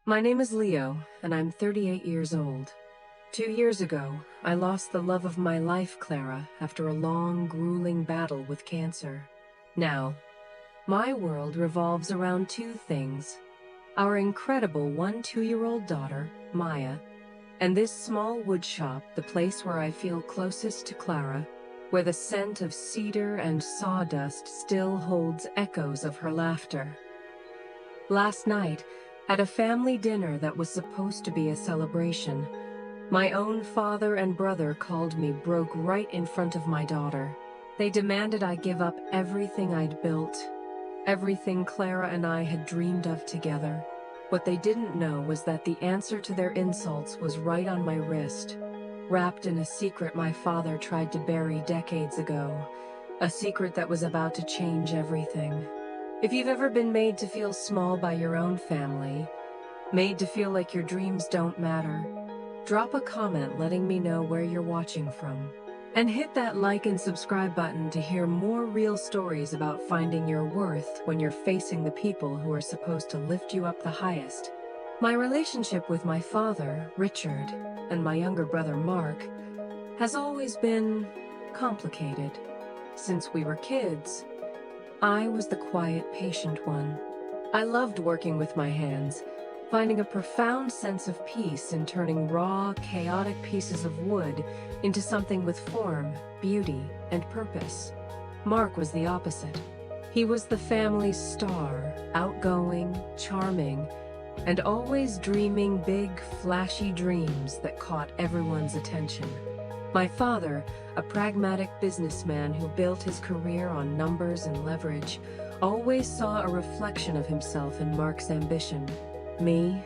My name is Leo, and I'm 38 years old. 2 years ago, I lost the love of my life, Clara, after a long, grueling battle with cancer. Now, my world revolves around two things: our incredible 2-year-old daughter, Maya, and this small wood shop, the place where I feel closest to Clara, where the scent of cedar and sawdust still holds echoes of her laughter. Last night, at a family dinner that was supposed to be a celebration, my own father and brother called me broke right in front of my daughter. They demanded I give up everything I'd built, everything Clara and I had dreamed of together. What they didn't know was that the answer to their insults was right on my wrist, wrapped in a secret my father tried to bury decades ago, a secret that was about to change everything. If you've ever been made to feel small by your own family, made to feel like your dreams don't matter, drop a comment letting me know where you're watching from. And hit that like and subscribe button to hear more real stories about finding your worth when you're facing the people who are supposed to lift you up the highest. My relationship with my father, Richard, and my younger brother, Mark, has always been complicated. Since we were kids, I was the quiet, patient one. I loved working with my hands, finding a profound sense of peace in turning raw, chaotic pieces of wood into something with form, beauty, and purpose. Mark was the opposite. He was the family's star, outgoing, charming, and always dreaming big, flashy dreams that caught everyone's attention. My father, a pragmatic businessman who built his career on numbers and leverage, always saw a reflection of himself in Mark's ambition. Me,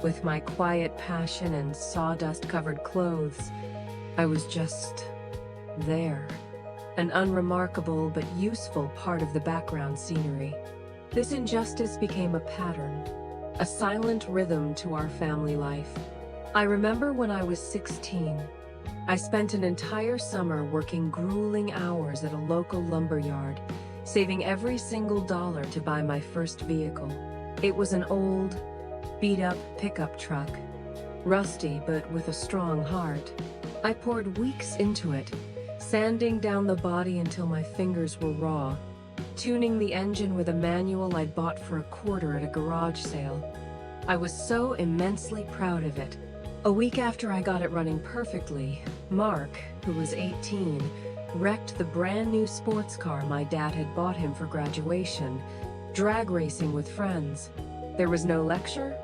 with my quiet passion and sawdust-covered clothes, I was just there, an unremarkable but useful part of the background scenery. This injustice became a pattern, a silent rhythm to our family life. I remember when I was 16, I spent an entire summer working grueling hours at a local lumber yard, saving every single dollar to buy my first vehicle. It was an old, beat-up pickup truck, rusty but with a strong heart. I poured weeks into it, sanding down the body until my fingers were raw, tuning the engine with a manual I'd bought for a quarter at a garage sale. I was so immensely proud of it. A week after I got it running perfectly, Mark, who was 18, wrecked the brand new sports car my dad had bought him for graduation, drag racing with friends. There was no lecture,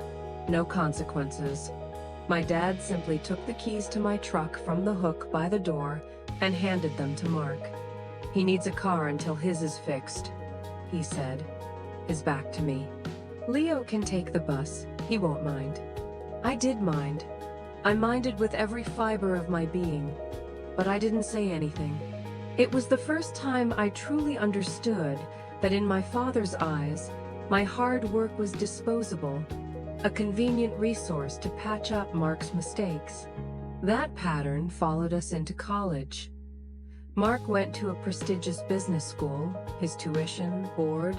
no consequences. My dad simply took the keys to my truck from the hook by the door and handed them to Mark. "He needs a car until his is fixed," he said, his back to me. "Leo can take the bus, he won't mind." I did mind. I minded with every fiber of my being, but I didn't say anything. It was the first time I truly understood that in my father's eyes, my hard work was disposable, a convenient resource to patch up Mark's mistakes. That pattern followed us into college. Mark went to a prestigious business school, his tuition, board,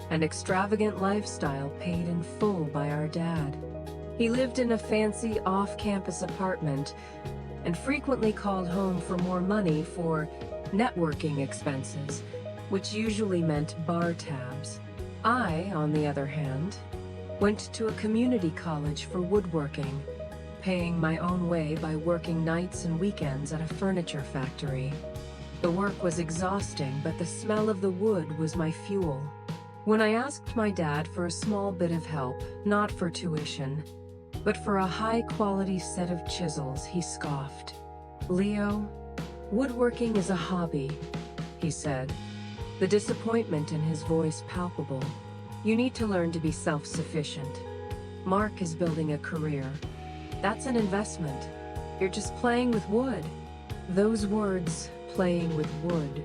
and extravagant lifestyle paid in full by our dad. He lived in a fancy off-campus apartment and frequently called home for more money for networking expenses, which usually meant bar tabs. I, on the other hand, went to a community college for woodworking, paying my own way by working nights and weekends at a furniture factory. The work was exhausting, but the smell of the wood was my fuel. When I asked my dad for a small bit of help, not for tuition, but for a high-quality set of chisels, he scoffed. "Leo, woodworking is a hobby," he said, the disappointment in his voice palpable. "You need to learn to be self-sufficient. Mark is building a career. That's an investment. You're just playing with wood." Those words, "playing with wood,"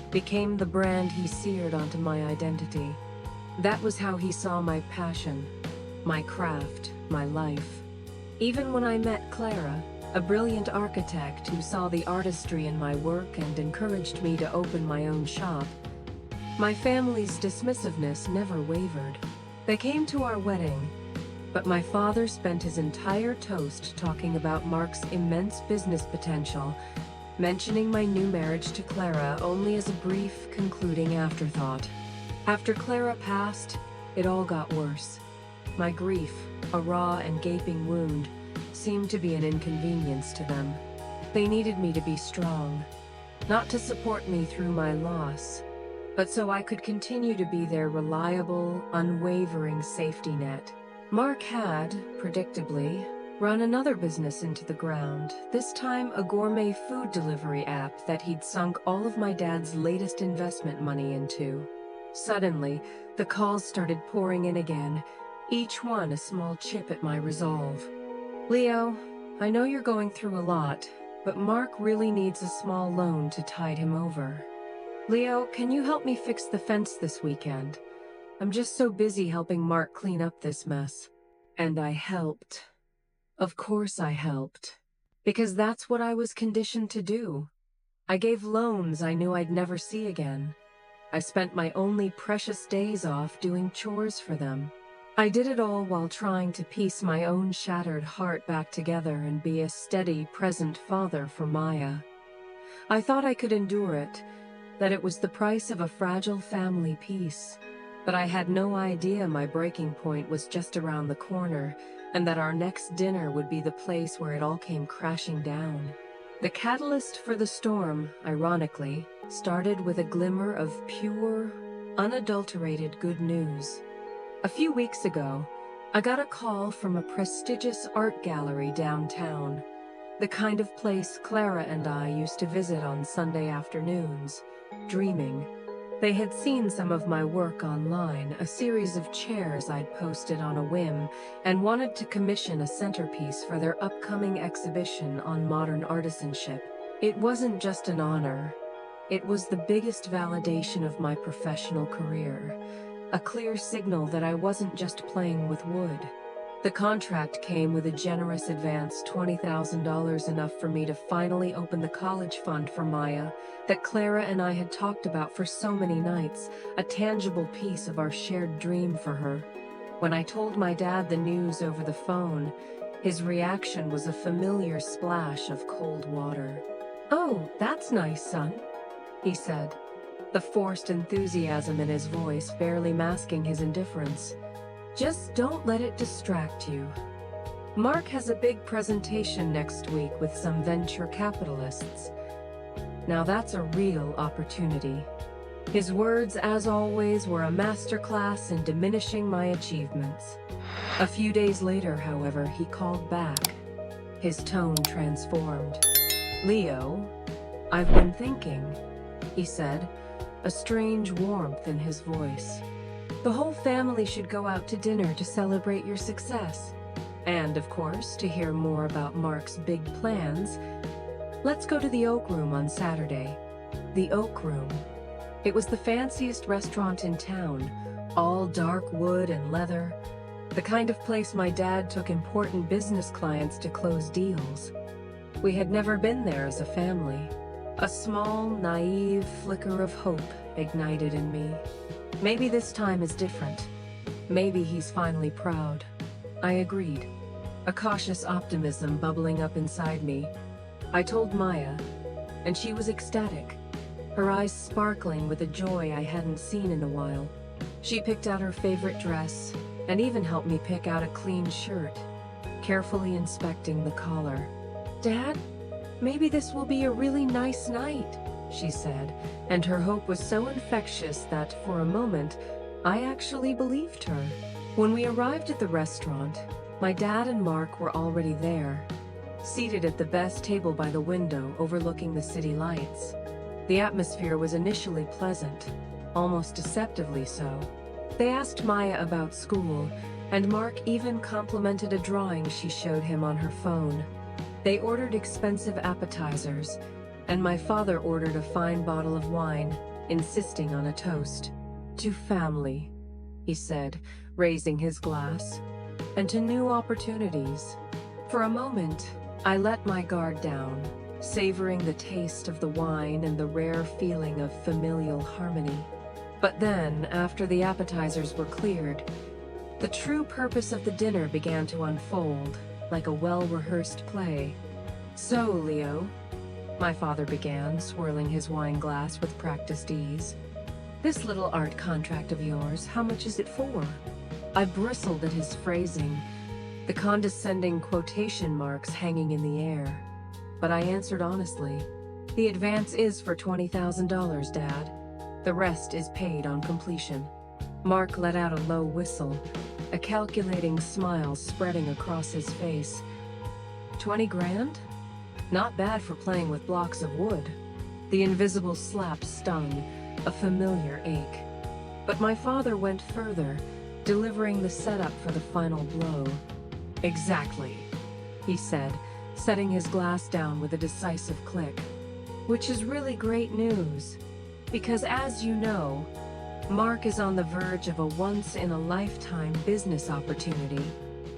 became the brand he seared onto my identity. That was how he saw my passion, my craft, my life. Even when I met Clara, a brilliant architect who saw the artistry in my work and encouraged me to open my own shop, my family's dismissiveness never wavered. They came to our wedding, But my father spent his entire toast talking about Mark's immense business potential, mentioning my new marriage to Clara only as a brief, concluding afterthought. After Clara passed, it all got worse. My grief, a raw and gaping wound, seemed to be an inconvenience to them. They needed me to be strong, not to support me through my loss, but so I could continue to be their reliable, unwavering safety net. Mark had, predictably, run another business into the ground, this time a gourmet food delivery app that he'd sunk all of my dad's latest investment money into. Suddenly, the calls started pouring in again, each one a small chip at my resolve. Leo, I know you're going through a lot, but Mark really needs a small loan to tide him over. Leo, can you help me fix the fence this weekend? I'm just so busy helping Mark clean up this mess. And I helped. Of course I helped. Because that's what I was conditioned to do. I gave loans I knew I'd never see again. I spent my only precious days off doing chores for them. I did it all while trying to piece my own shattered heart back together and be a steady, present father for Maya. I thought I could endure it, that it was the price of a fragile family peace. But I had no idea my breaking point was just around the corner, and that our next dinner would be the place where it all came crashing down. The catalyst for the storm, ironically, started with a glimmer of pure, unadulterated good news. A few weeks ago, I got a call from a prestigious art gallery downtown, the kind of place Clara and I used to visit on Sunday afternoons, dreaming. They had seen some of my work online, a series of chairs I'd posted on a whim, and wanted to commission a centerpiece for their upcoming exhibition on modern artisanship. It wasn't just an honor. It was the biggest validation of my professional career, a clear signal that I wasn't just playing with wood. The contract came with a generous advance, $20,000, enough for me to finally open the college fund for Maya that Clara and I had talked about for so many nights, a tangible piece of our shared dream for her. When I told my dad the news over the phone, his reaction was a familiar splash of cold water. "Oh, that's nice, son," he said, the forced enthusiasm in his voice barely masking his indifference. "Just don't let it distract you. Mark has a big presentation next week with some venture capitalists. Now that's a real opportunity." His words, as always, were a masterclass in diminishing my achievements. A few days later, however, he called back. His tone transformed. "Leo, I've been thinking," he said, a strange warmth in his voice. "The whole family should go out to dinner to celebrate your success. And, of course, to hear more about Mark's big plans. Let's go to the Oak Room on Saturday." The Oak Room. It was the fanciest restaurant in town, all dark wood and leather, the kind of place my dad took important business clients to close deals. We had never been there as a family. A small, naive flicker of hope ignited in me. Maybe this time is different. Maybe he's finally proud. I agreed, a cautious optimism bubbling up inside me. I told Maya, and she was ecstatic, her eyes sparkling with a joy I hadn't seen in a while. She picked out her favorite dress, and even helped me pick out a clean shirt, carefully inspecting the collar. "Dad, maybe this will be a really nice night," she said, and her hope was so infectious that, for a moment, I actually believed her. When we arrived at the restaurant, my dad and Mark were already there, seated at the best table by the window overlooking the city lights. The atmosphere was initially pleasant, almost deceptively so. They asked Maya about school, and Mark even complimented a drawing she showed him on her phone. They ordered expensive appetizers, and my father ordered a fine bottle of wine, insisting on a toast. "To family," he said, raising his glass, "and to new opportunities." For a moment, I let my guard down, savoring the taste of the wine and the rare feeling of familial harmony. But then, after the appetizers were cleared, The true purpose of the dinner began to unfold, like a well-rehearsed play. "So, Leo," my father began, swirling his wine glass with practiced ease, "this little art contract of yours, how much is it for?" I bristled at his phrasing, the condescending quotation marks hanging in the air. But I answered honestly, "The advance is for $20,000, Dad. The rest is paid on completion." Mark let out a low whistle, a calculating smile spreading across his face. 20 grand? Not bad for playing with blocks of wood. The invisible slap stung, a familiar ache. But my father went further, delivering the setup for the final blow. "Exactly," he said, setting his glass down with a decisive click. "Which is really great news, because as you know, Mark is on the verge of a once-in-a-lifetime business opportunity.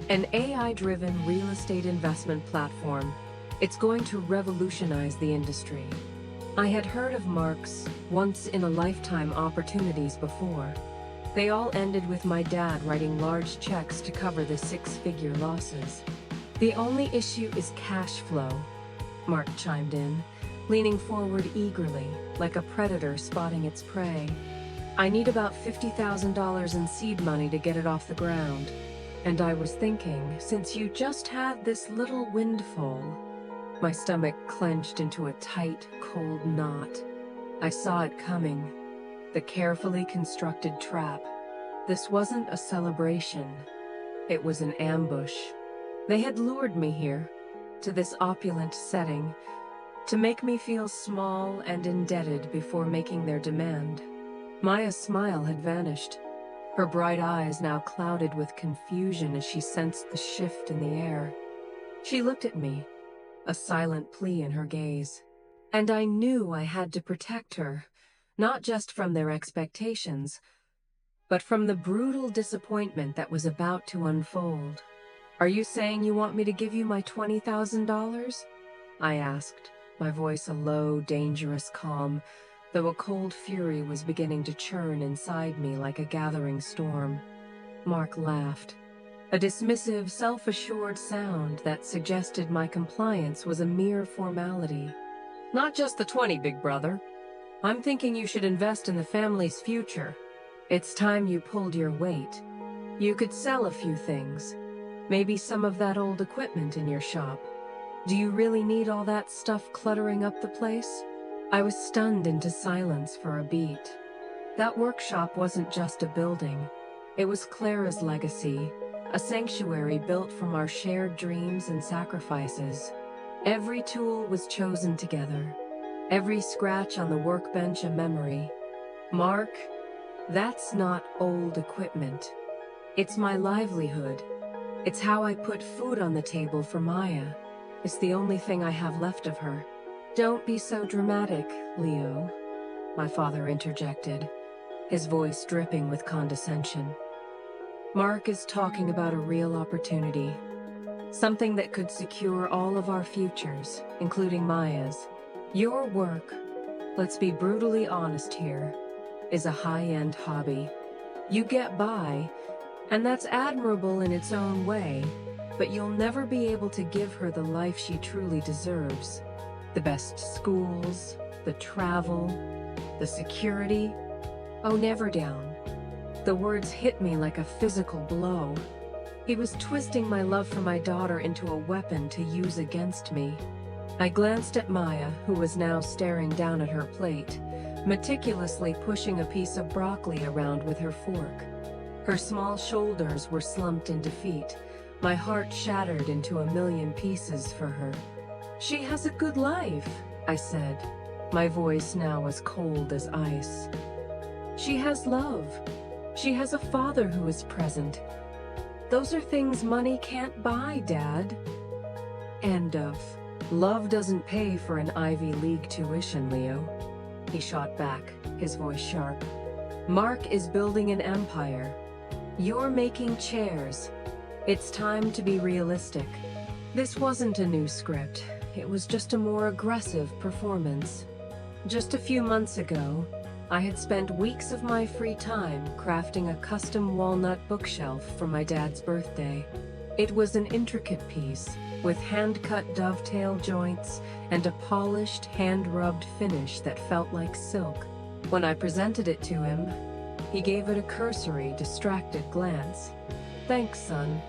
An AI-driven real estate investment platform. It's going to revolutionize the industry." I had heard of Mark's once-in-a-lifetime opportunities before. They all ended with my dad writing large checks to cover the six-figure losses. "The only issue is cash flow," Mark chimed in, leaning forward eagerly, like a predator spotting its prey. "I need about $50,000 in seed money to get it off the ground. And I was thinking, since you just had this little windfall..." My stomach clenched into a tight, cold knot. I saw it coming. The carefully constructed trap. This wasn't a celebration. It was an ambush. They had lured me here, to this opulent setting, to make me feel small and indebted before making their demand. Maya's smile had vanished, her bright eyes now clouded with confusion as she sensed the shift in the air. She looked at me, a silent plea in her gaze. And I knew I had to protect her, not just from their expectations, but from the brutal disappointment that was about to unfold. "Are you saying you want me to give you my $20,000? I asked, my voice a low, dangerous calm, though a cold fury was beginning to churn inside me like a gathering storm. Mark laughed, a dismissive, self-assured sound that suggested my compliance was a mere formality. "Not just the 20, big brother. I'm thinking you should invest in the family's future. It's time you pulled your weight. You could sell a few things. Maybe some of that old equipment in your shop. Do you really need all that stuff cluttering up the place?" I was stunned into silence for a beat. That workshop wasn't just a building. It was Clara's legacy, a sanctuary built from our shared dreams and sacrifices. Every tool was chosen together, every scratch on the workbench a memory. "Mark, that's not old equipment. It's my livelihood. It's how I put food on the table for Maya. It's the only thing I have left of her." "Don't be so dramatic, Leo," my father interjected, his voice dripping with condescension. "Mark is talking about a real opportunity. Something that could secure all of our futures, including Maya's. Your work, let's be brutally honest here, is a high-end hobby. You get by, and that's admirable in its own way, but you'll never be able to give her the life she truly deserves. The best schools, the travel, the security. Oh, never down." The words hit me like a physical blow. He was twisting my love for my daughter into a weapon to use against me. I glanced at Maya, who was now staring down at her plate, meticulously pushing a piece of broccoli around with her fork. Her small shoulders were slumped in defeat, my heart shattered into a million pieces for her. "She has a good life," I said, my voice now as cold as ice. "She has love. She has a father who is present. Those are things money can't buy, Dad." "End of. Love doesn't pay for an Ivy League tuition, Leo," he shot back, his voice sharp. "Mark is building an empire. You're making chairs. It's time to be realistic." This wasn't a new script. It was just a more aggressive performance. Just a few months ago, I had spent weeks of my free time crafting a custom walnut bookshelf for my dad's birthday. It was an intricate piece, with hand-cut dovetail joints and a polished, hand-rubbed finish that felt like silk. When I presented it to him, he gave it a cursory, distracted glance. "Thanks, son,"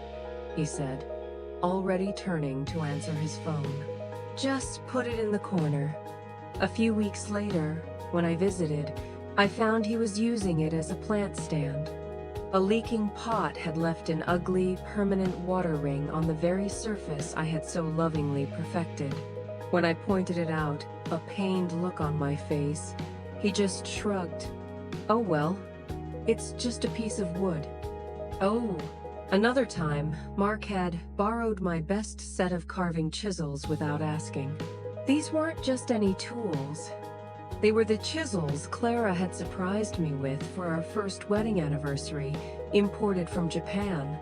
he said, already turning to answer his phone. "Just put it in the corner." A few weeks later, when I visited, I found he was using it as a plant stand. A leaking pot had left an ugly, permanent water ring on the very surface I had so lovingly perfected. When I pointed it out, a pained look on my face, he just shrugged. "Oh well, it's just a piece of wood." Oh, another time, Mark had borrowed my best set of carving chisels without asking. These weren't just any tools. They were the chisels Clara had surprised me with for our first wedding anniversary, imported from Japan.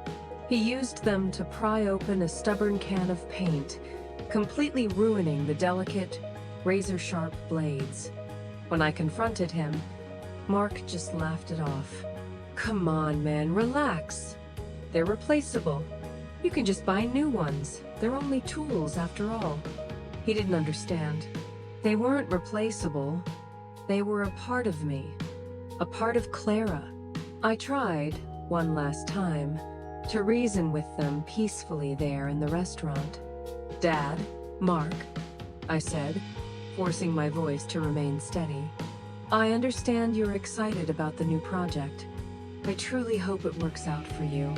He used them to pry open a stubborn can of paint, completely ruining the delicate, razor-sharp blades. When I confronted him, Mark just laughed it off. "Come on, man, relax. They're replaceable. You can just buy new ones. They're only tools after all." He didn't understand. They weren't replaceable. They were a part of me. A part of Clara. I tried, one last time, to reason with them peacefully there in the restaurant. "Dad, Mark," I said, forcing my voice to remain steady. "I understand you're excited about the new project. I truly hope it works out for you.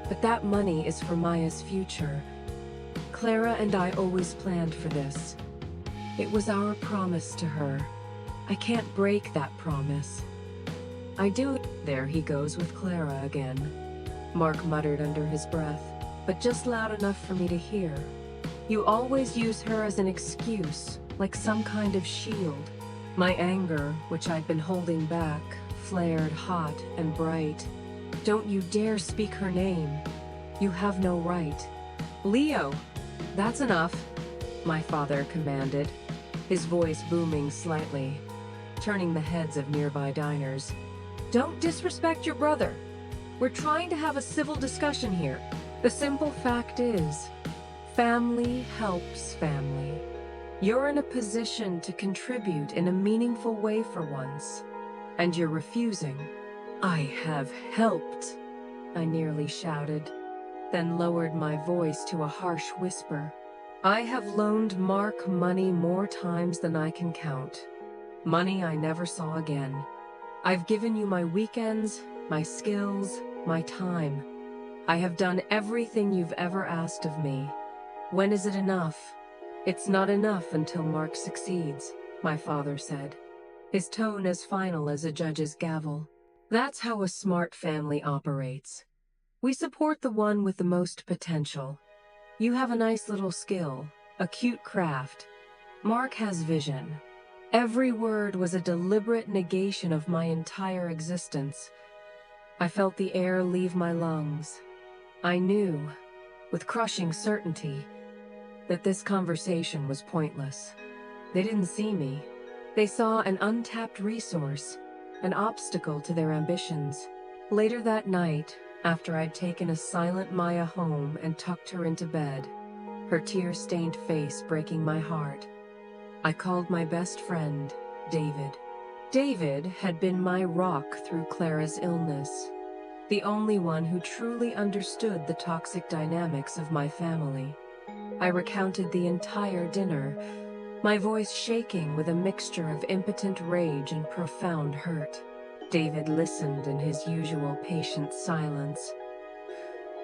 But that money is for Maya's future. Clara and I always planned for this. It was our promise to her. I can't break that promise." "I do." "There he goes with Clara again," Mark muttered under his breath, but just loud enough for me to hear. "You always use her as an excuse, like some kind of shield." My anger, which I'd been holding back, flared hot and bright. "Don't you dare speak her name. You have no right." "Leo, that's enough," my father commanded, his voice booming slightly, turning the heads of nearby diners. "Don't disrespect your brother. We're trying to have a civil discussion here. The simple fact is, family helps family. You're in a position to contribute in a meaningful way for once, and you're refusing." "I have helped," I nearly shouted, then lowered my voice to a harsh whisper. "I have loaned Mark money more times than I can count. Money I never saw again. I've given you my weekends, my skills, my time. I have done everything you've ever asked of me. When is it enough?" "It's not enough until Mark succeeds," my father said, his tone as final as a judge's gavel. "That's how a smart family operates. We support the one with the most potential. You have a nice little skill, a cute craft. Mark has vision." Every word was a deliberate negation of my entire existence. I felt the air leave my lungs. I knew, with crushing certainty, that this conversation was pointless. They didn't see me. They saw an untapped resource, an obstacle to their ambitions. Later that night, after I'd taken a silent Maya home and tucked her into bed, her tear-stained face breaking my heart, I called my best friend, David. David had been my rock through Clara's illness, the only one who truly understood the toxic dynamics of my family. I recounted the entire dinner, my voice shaking with a mixture of impotent rage and profound hurt. David listened in his usual patient silence.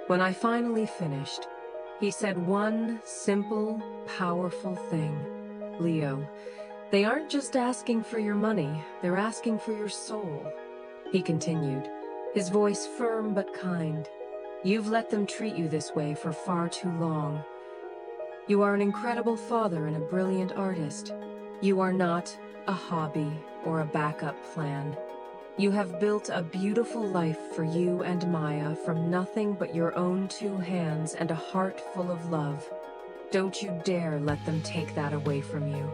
When I finally finished, he said one simple, powerful thing. "Leo, they aren't just asking for your money, they're asking for your soul," he continued, his voice firm but kind. "You've let them treat you this way for far too long. You are an incredible father and a brilliant artist. You are not a hobby or a backup plan. You have built a beautiful life for you and Maya from nothing but your own two hands and a heart full of love. Don't you dare let them take that away from you."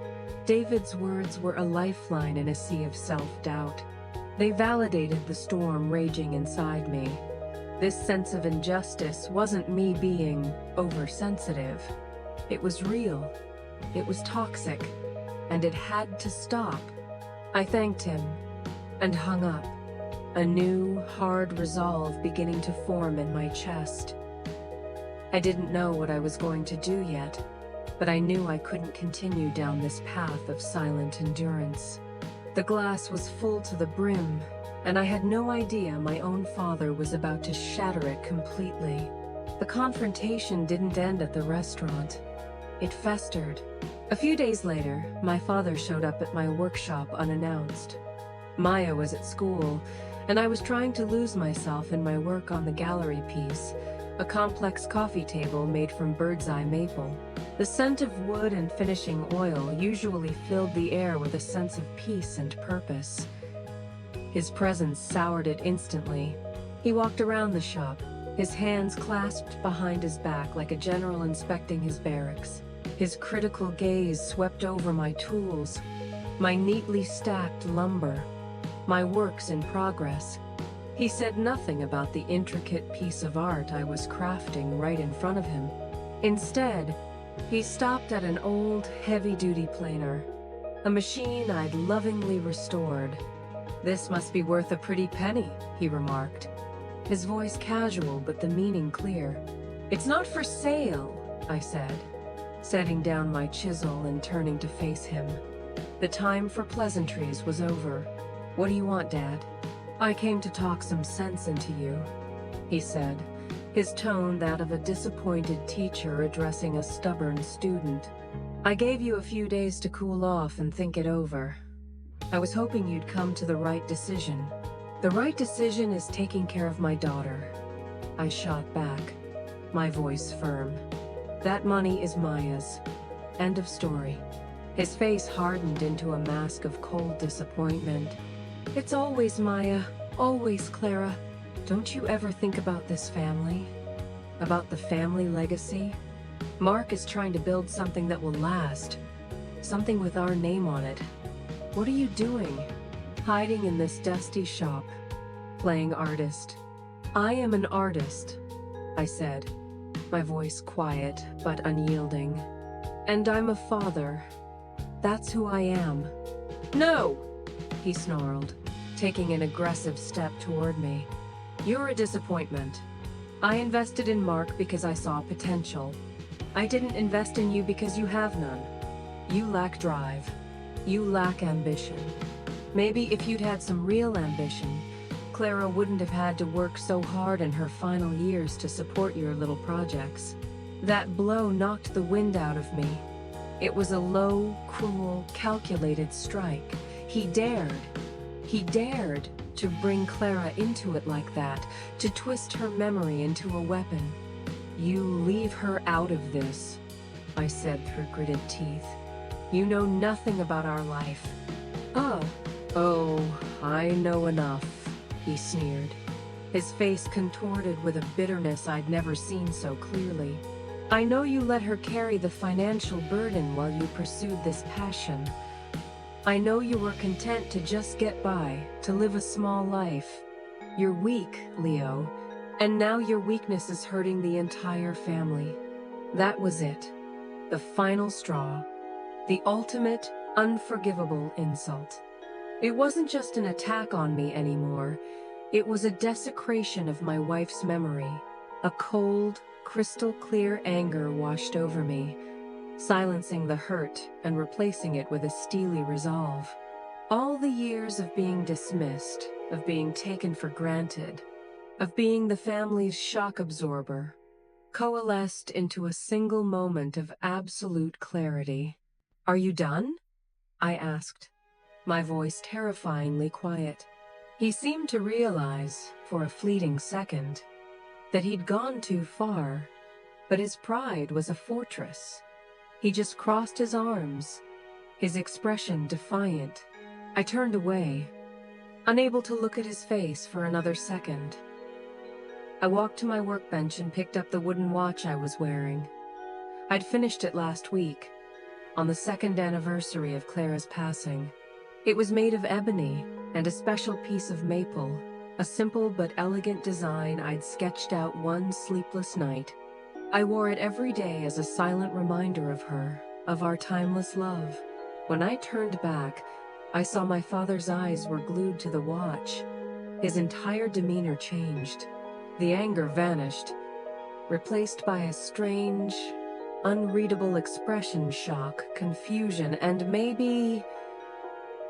David's words were a lifeline in a sea of self-doubt. They validated the storm raging inside me. This sense of injustice wasn't me being oversensitive. It was real. It was toxic. And it had to stop. I thanked him and hung up, a new, hard resolve beginning to form in my chest. I didn't know what I was going to do yet, but I knew I couldn't continue down this path of silent endurance. The glass was full to the brim, and I had no idea my own father was about to shatter it completely. The confrontation didn't end at the restaurant. It festered. A few days later, my father showed up at my workshop unannounced. Maya was at school, and I was trying to lose myself in my work on the gallery piece, a complex coffee table made from bird's eye maple. The scent of wood and finishing oil usually filled the air with a sense of peace and purpose. His presence soured it instantly. He walked around the shop, his hands clasped behind his back like a general inspecting his barracks. His critical gaze swept over my tools, my neatly stacked lumber, my works in progress. He said nothing about the intricate piece of art I was crafting right in front of him. Instead, he stopped at an old, heavy-duty planer, a machine I'd lovingly restored. "This must be worth a pretty penny," he remarked, his voice casual but the meaning clear. "It's not for sale," I said, setting down my chisel and turning to face him. The time for pleasantries was over. "What do you want, Dad?" "I came to talk some sense into you," he said, his tone that of a disappointed teacher addressing a stubborn student. "I gave you a few days to cool off and think it over. I was hoping you'd come to the right decision. The right decision is taking care of my daughter." I shot back, my voice firm. "That money is Maya's. End of story." His face hardened into a mask of cold disappointment. "It's always Maya, always Clara. Don't you ever think about this family? About the family legacy? Mark is trying to build something that will last. Something with our name on it. What are you doing? Hiding in this dusty shop, playing artist." "I am an artist," I said, my voice quiet but unyielding. "And I'm a father. That's who I am." "No!" he snarled, taking an aggressive step toward me. "You're a disappointment. I invested in Mark because I saw potential. I didn't invest in you because you have none. You lack drive. You lack ambition. Maybe if you'd had some real ambition, Clara wouldn't have had to work so hard in her final years to support your little projects." That blow knocked the wind out of me. It was a low, cruel, calculated strike. He dared to bring Clara into it like that, to twist her memory into a weapon. "You leave her out of this," I said through gritted teeth. "You know nothing about our life." Oh, I know enough," he sneered, his face contorted with a bitterness I'd never seen so clearly. "I know you let her carry the financial burden while you pursued this passion. I know you were content to just get by, to live a small life. You're weak, Leo, and now your weakness is hurting the entire family." That was it. The final straw. The ultimate, unforgivable insult. It wasn't just an attack on me anymore. It was a desecration of my wife's memory. A cold, crystal-clear anger washed over me, silencing the hurt and replacing it with a steely resolve. All the years of being dismissed, of being taken for granted, of being the family's shock absorber, coalesced into a single moment of absolute clarity. "Are you done?" I asked, my voice terrifyingly quiet. He seemed to realize, for a fleeting second, that he'd gone too far, but his pride was a fortress. He just crossed his arms, his expression defiant. I turned away, unable to look at his face for another second. I walked to my workbench and picked up the wooden watch I was wearing. I'd finished it last week, on the second anniversary of Clara's passing. It was made of ebony and a special piece of maple, a simple but elegant design I'd sketched out one sleepless night. I wore it every day as a silent reminder of her, of our timeless love. When I turned back, I saw my father's eyes were glued to the watch. His entire demeanor changed. The anger vanished, replaced by a strange, unreadable expression, shock, confusion, and maybe...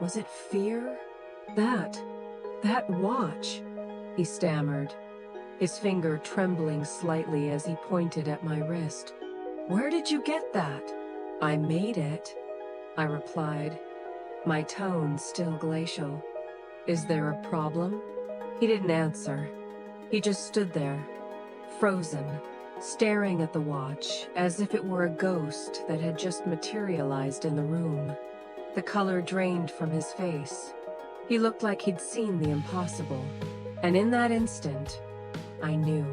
was it fear? That watch, he stammered, his finger trembling slightly as he pointed at my wrist. Where did you get that? I made it, I replied, my tone still glacial. Is there a problem? He didn't answer. He just stood there, frozen, staring at the watch as if it were a ghost that had just materialized in the room. The color drained from his face. He looked like he'd seen the impossible. And in that instant, I knew.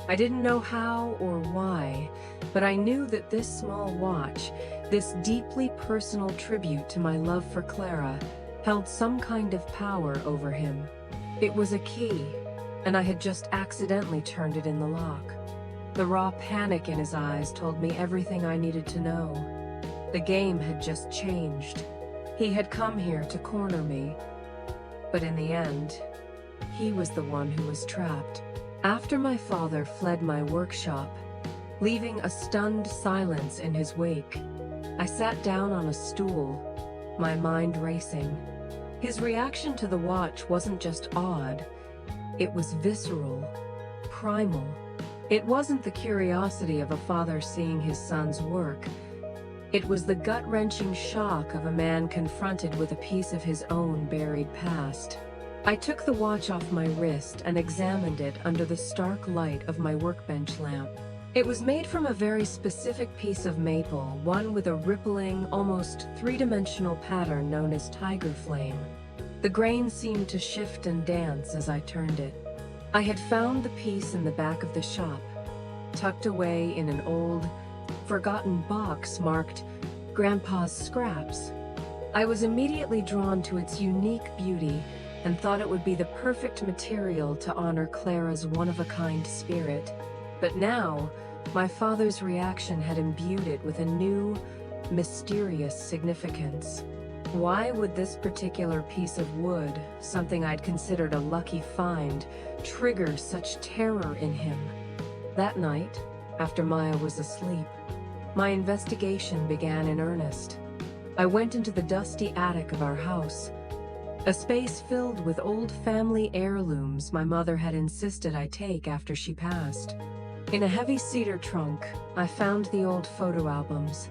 I didn't know how or why, but I knew that this small watch, this deeply personal tribute to my love for Clara, held some kind of power over him. It was a key, and I had just accidentally turned it in the lock. The raw panic in his eyes told me everything I needed to know. The game had just changed. He had come here to corner me. But in the end, he was the one who was trapped. After my father fled my workshop, leaving a stunned silence in his wake, I sat down on a stool, my mind racing. His reaction to the watch wasn't just odd, it was visceral, primal. It wasn't the curiosity of a father seeing his son's work. It was the gut-wrenching shock of a man confronted with a piece of his own buried past. I took the watch off my wrist and examined it under the stark light of my workbench lamp. It was made from a very specific piece of maple, one with a rippling, almost three-dimensional pattern known as tiger flame. The grain seemed to shift and dance as I turned it. I had found the piece in the back of the shop, tucked away in an old, forgotten box marked Grandpa's Scraps. I was immediately drawn to its unique beauty and thought it would be the perfect material to honor Clara's one-of-a-kind spirit. But now, my father's reaction had imbued it with a new, mysterious significance. Why would this particular piece of wood, something I'd considered a lucky find, trigger such terror in him? That night, after Maya was asleep, my investigation began in earnest. I went into the dusty attic of our house, a space filled with old family heirlooms my mother had insisted I take after she passed. In a heavy cedar trunk, I found the old photo albums.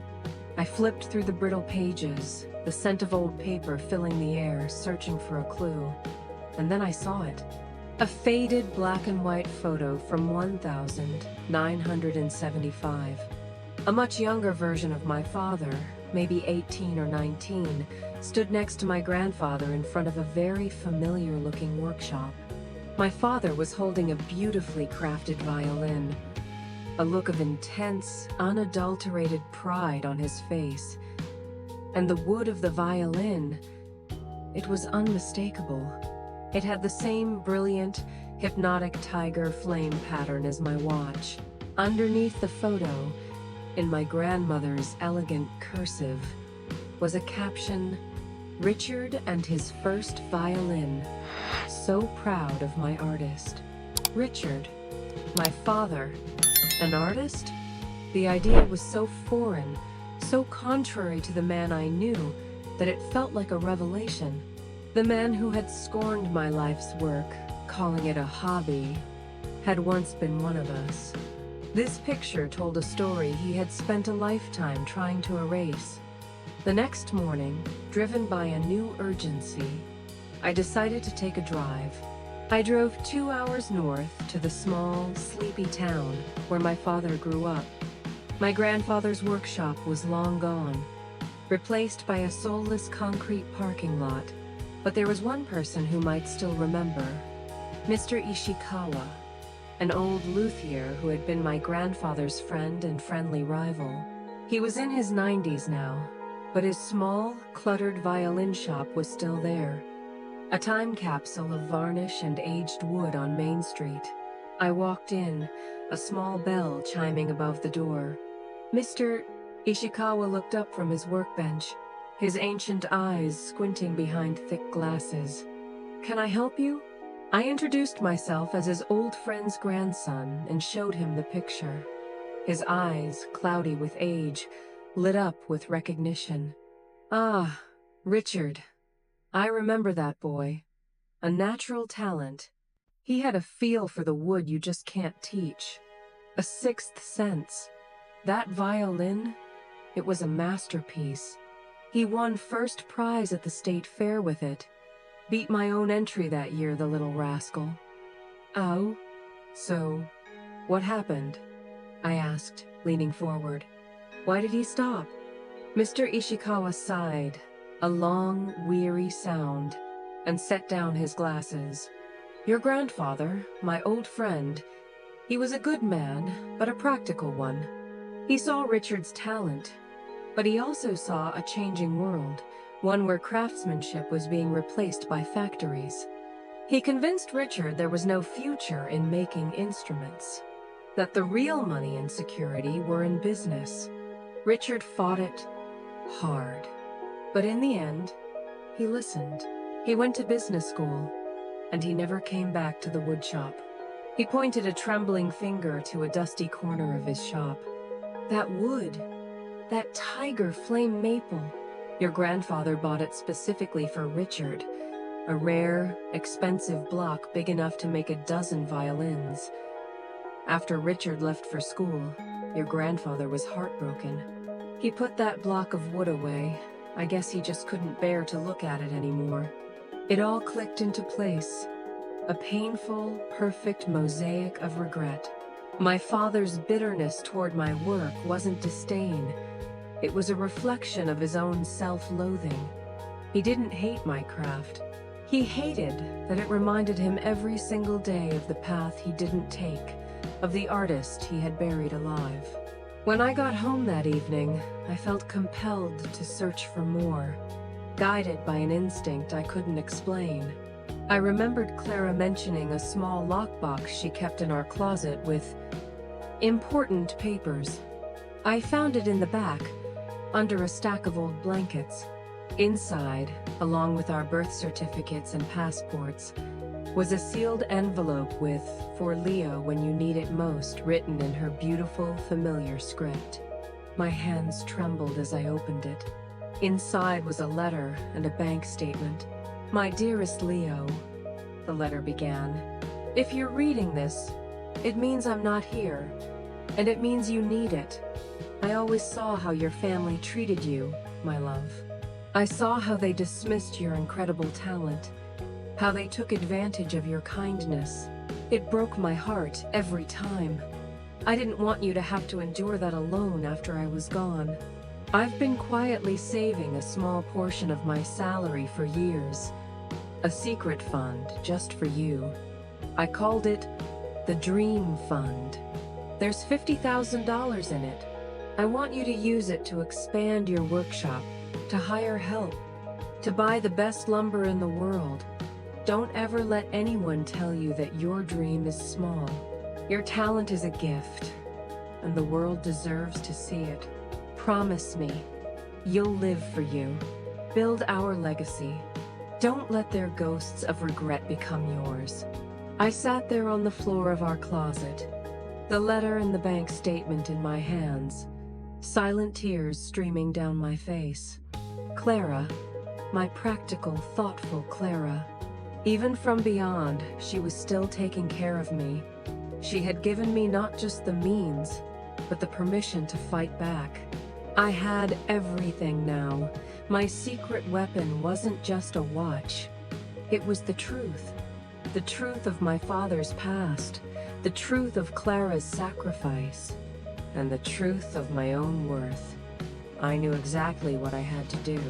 I flipped through the brittle pages, the scent of old paper filling the air, searching for a clue. And then I saw it. A faded black and white photo from 1975. A much younger version of my father, maybe 18 or 19, stood next to my grandfather in front of a very familiar-looking workshop. My father was holding a beautifully crafted violin, a look of intense, unadulterated pride on his face. And the wood of the violin, it was unmistakable. It had the same brilliant, hypnotic tiger flame pattern as my watch. Underneath the photo, in my grandmother's elegant cursive, was a caption, "Richard and his first violin. So proud of my artist." Richard, my father, an artist? The idea was so foreign, so contrary to the man I knew, that it felt like a revelation. The man who had scorned my life's work, calling it a hobby, had once been one of us. This picture told a story he had spent a lifetime trying to erase. The next morning, driven by a new urgency, I decided to take a drive. I drove 2 hours north to the small, sleepy town where my father grew up. My grandfather's workshop was long gone, replaced by a soulless concrete parking lot. But there was one person who might still remember. Mr. Ishikawa. an old luthier who had been my grandfather's friend and friendly rival. He was in his 90s now, but his small, cluttered violin shop was still there, a time capsule of varnish and aged wood on Main Street. I walked in, a small bell chiming above the door. Mr. Ishikawa looked up from his workbench, his ancient eyes squinting behind thick glasses. "Can I help you?" I introduced myself as his old friend's grandson and showed him the picture. His eyes, cloudy with age, lit up with recognition. "Ah, Richard. I remember that boy. A natural talent. He had a feel for the wood you just can't teach. A sixth sense. That violin, it was a masterpiece. He won first prize at the state fair with it. Beat my own entry that year, the little rascal." "Oh? So, what happened?" I asked, leaning forward. "Why did he stop?" Mr. Ishikawa sighed, a long, weary sound, and set down his glasses. "Your grandfather, my old friend, he was a good man, but a practical one. He saw Richard's talent, but he also saw a changing world, one where craftsmanship was being replaced by factories. He convinced Richard there was no future in making instruments, that the real money and security were in business. Richard fought it hard, but in the end, he listened. He went to business school, and he never came back to the woodshop." He pointed a trembling finger to a dusty corner of his shop. "That wood, that tiger flame maple. Your grandfather bought it specifically for Richard, a rare, expensive block big enough to make a dozen violins. After Richard left for school, your grandfather was heartbroken. He put that block of wood away. I guess he just couldn't bear to look at it anymore. It all clicked into place. A painful, perfect mosaic of regret. My father's bitterness toward my work wasn't disdain. It was a reflection of his own self-loathing. He didn't hate my craft. He hated that it reminded him every single day of the path he didn't take, of the artist he had buried alive. When I got home that evening, I felt compelled to search for more, guided by an instinct I couldn't explain. I remembered Clara mentioning a small lockbox she kept in our closet with important papers. I found it in the back, under a stack of old blankets. Inside, along with our birth certificates and passports, was a sealed envelope with "For Leo when you need it most" written in her beautiful, familiar script. My hands trembled as I opened it. Inside was a letter and a bank statement. "My dearest Leo," the letter began, "if you're reading this, it means I'm not here, and it means you need it. I always saw how your family treated you, my love. I saw how they dismissed your incredible talent, how they took advantage of your kindness. It broke my heart every time. I didn't want you to have to endure that alone after I was gone. I've been quietly saving a small portion of my salary for years, a secret fund just for you. I called it the Dream Fund. There's $50,000 in it. I want you to use it to expand your workshop, to hire help, to buy the best lumber in the world. Don't ever let anyone tell you that your dream is small. Your talent is a gift, and the world deserves to see it. Promise me, you'll live for you. Build our legacy. Don't let their ghosts of regret become yours." I sat there on the floor of our closet, the letter and the bank statement in my hands, silent tears streaming down my face. Clara, my practical, thoughtful Clara. Even from beyond, she was still taking care of me. She had given me not just the means, but the permission to fight back. I had everything now. My secret weapon wasn't just a watch. It was the truth of my father's past, the truth of Clara's sacrifice, and the truth of my own worth. I knew exactly what I had to do.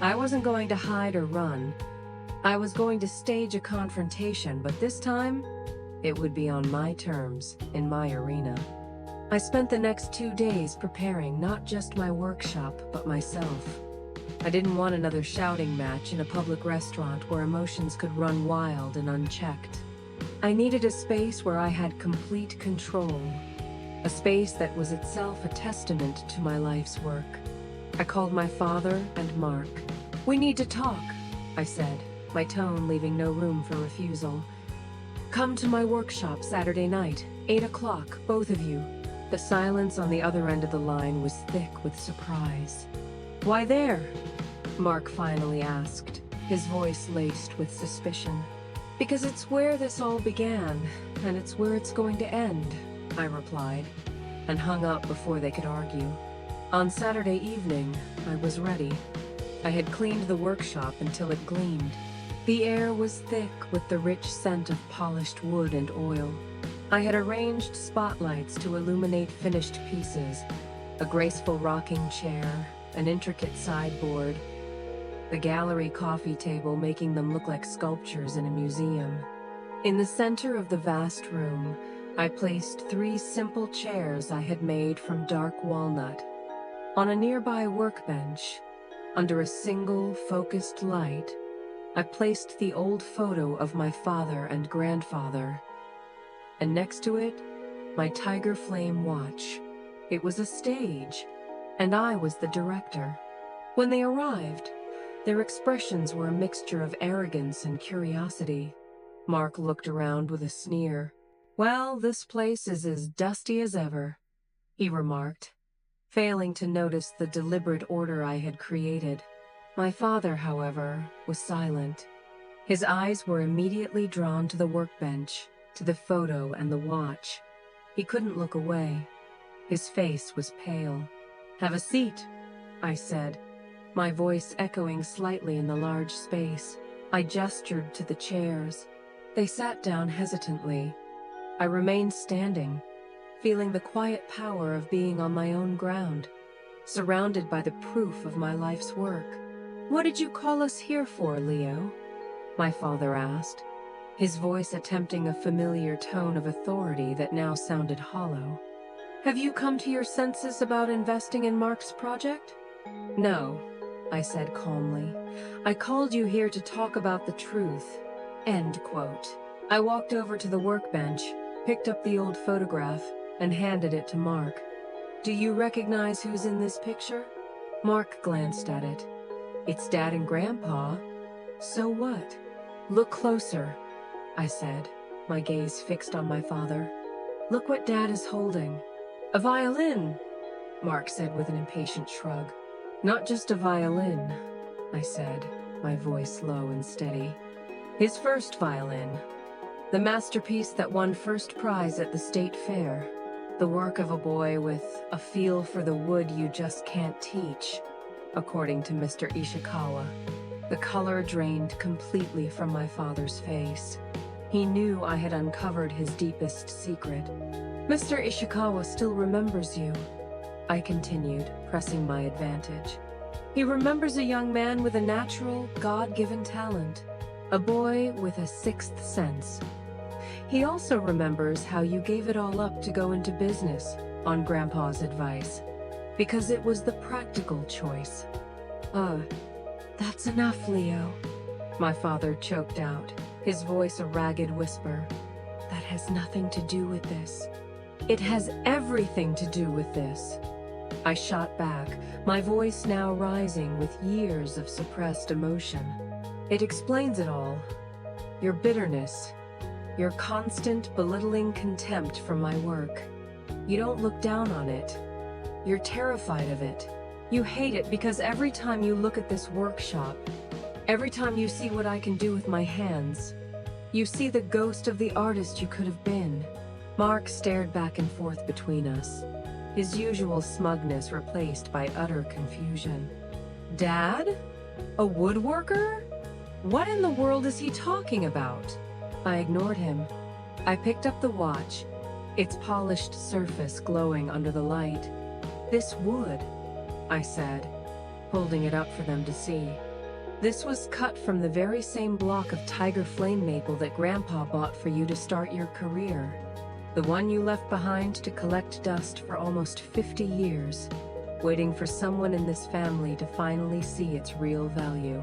I wasn't going to hide or run. I was going to stage a confrontation, but this time, It would be on my terms, in my arena. I spent the next 2 days preparing not just my workshop, but myself. I didn't want another shouting match in a public restaurant where emotions could run wild and unchecked. I needed a space where I had complete control, a space that was itself a testament to my life's work. I called my father and Mark. "We need to talk," I said, my tone leaving no room for refusal. "Come to my workshop Saturday night, 8 o'clock, both of you." The silence on the other end of the line was thick with surprise. "Why there?" Mark finally asked, his voice laced with suspicion. "Because it's where this all began, and it's where it's going to end," I replied, and hung up before they could argue. On Saturday evening, I was ready. I had cleaned the workshop until it gleamed. The air was thick with the rich scent of polished wood and oil. I had arranged spotlights to illuminate finished pieces, a graceful rocking chair, an intricate sideboard, the gallery coffee table making them look like sculptures in a museum. In the center of the vast room, I placed 3 simple chairs I had made from dark walnut. On a nearby workbench, under a single focused light, I placed the old photo of my father and grandfather, and next to it, my Tiger Flame watch. It was a stage, and I was the director. When they arrived, their expressions were a mixture of arrogance and curiosity. Mark looked around with a sneer. "Well, this place is as dusty as ever," he remarked, failing to notice the deliberate order I had created. My father, however, was silent. His eyes were immediately drawn to the workbench, to the photo and the watch. He couldn't look away. His face was pale. "Have a seat," I said, my voice echoing slightly in the large space. I gestured to the chairs. They sat down hesitantly. I remained standing, feeling the quiet power of being on my own ground, surrounded by the proof of my life's work. "What did you call us here for, Leo?" my father asked, his voice attempting a familiar tone of authority that now sounded hollow. "Have you come to your senses about investing in Mark's project?" "No," I said calmly. "I called you here to talk about the truth." End quote. I walked over to the workbench, picked up the old photograph, and handed it to Mark. "Do you recognize who's in this picture?" Mark glanced at it. "It's Dad and Grandpa." "So what?" "Look closer," I said, my gaze fixed on my father. "Look what Dad is holding." "A violin," Mark said with an impatient shrug. "Not just a violin," I said, my voice low and steady. "His first violin. The masterpiece that won first prize at the state fair. The work of a boy with a feel for the wood you just can't teach, according to Mr. Ishikawa." The color drained completely from my father's face. He knew I had uncovered his deepest secret. "Mr. Ishikawa still remembers you," I continued, pressing my advantage. "He remembers a young man with a natural, God-given talent, a boy with a sixth sense. He also remembers how you gave it all up to go into business, on Grandpa's advice, because it was the practical choice." That's enough, Leo," my father choked out, his voice a ragged whisper. "That has nothing to do with this." "It has everything to do with this," I shot back, my voice now rising with years of suppressed emotion. "It explains it all. Your bitterness, your constant belittling contempt for my work. You don't look down on it. You're terrified of it. You hate it because every time you look at this workshop, every time you see what I can do with my hands, you see the ghost of the artist you could have been." Mark stared back and forth between us, his usual smugness replaced by utter confusion. "Dad? A woodworker? What in the world is he talking about?" I ignored him. I picked up the watch, its polished surface glowing under the light. "This wood," I said, holding it up for them to see. This was cut from the very same block of tiger flame maple that Grandpa bought for you to start your career. The one you left behind to collect dust for almost 50 years, waiting for someone in this family to finally see its real value.